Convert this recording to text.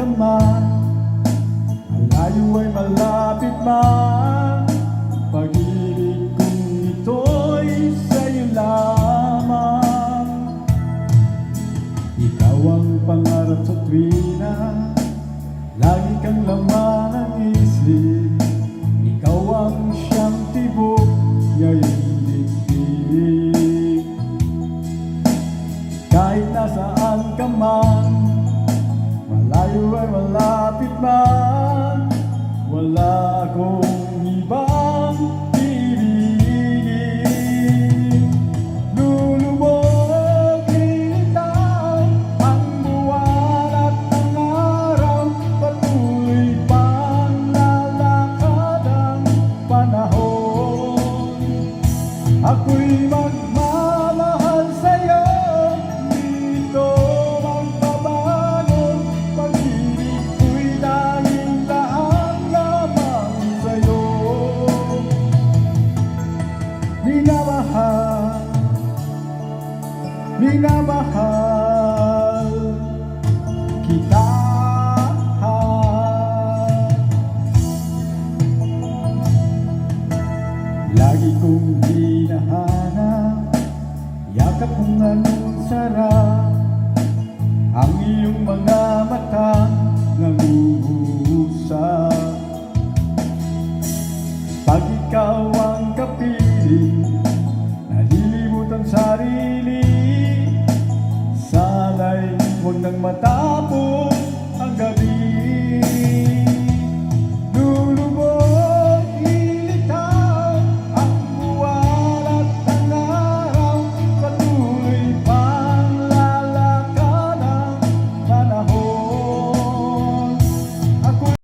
ka man, malayo ay malapit man, pag-ibig kong ito'y sa'yo lamang. Ikaw ang pangarap sa tuwina, lagi kang laman ng isip. Ikaw ang siyang tibok ngayong dibdib. Kahit nasaan ka man, malayo ay malapit man, wala akong ibang ibigin. Lulubog kita ang buwan at ang araw, patuloy pang lalakad ang panahon. Ako'y magmamahal sa'yo, dito magbabago, pag-ibig ko'y tanging daan lamang sa'yo. Minamahal, minamahal kita. Lagi kong hinahanap, yakap kong anong sarap, ang iyong mga mata nag-uusap. Pag ikaw ang kapiling, nalilimutan sarili, sana'y huwag nang mata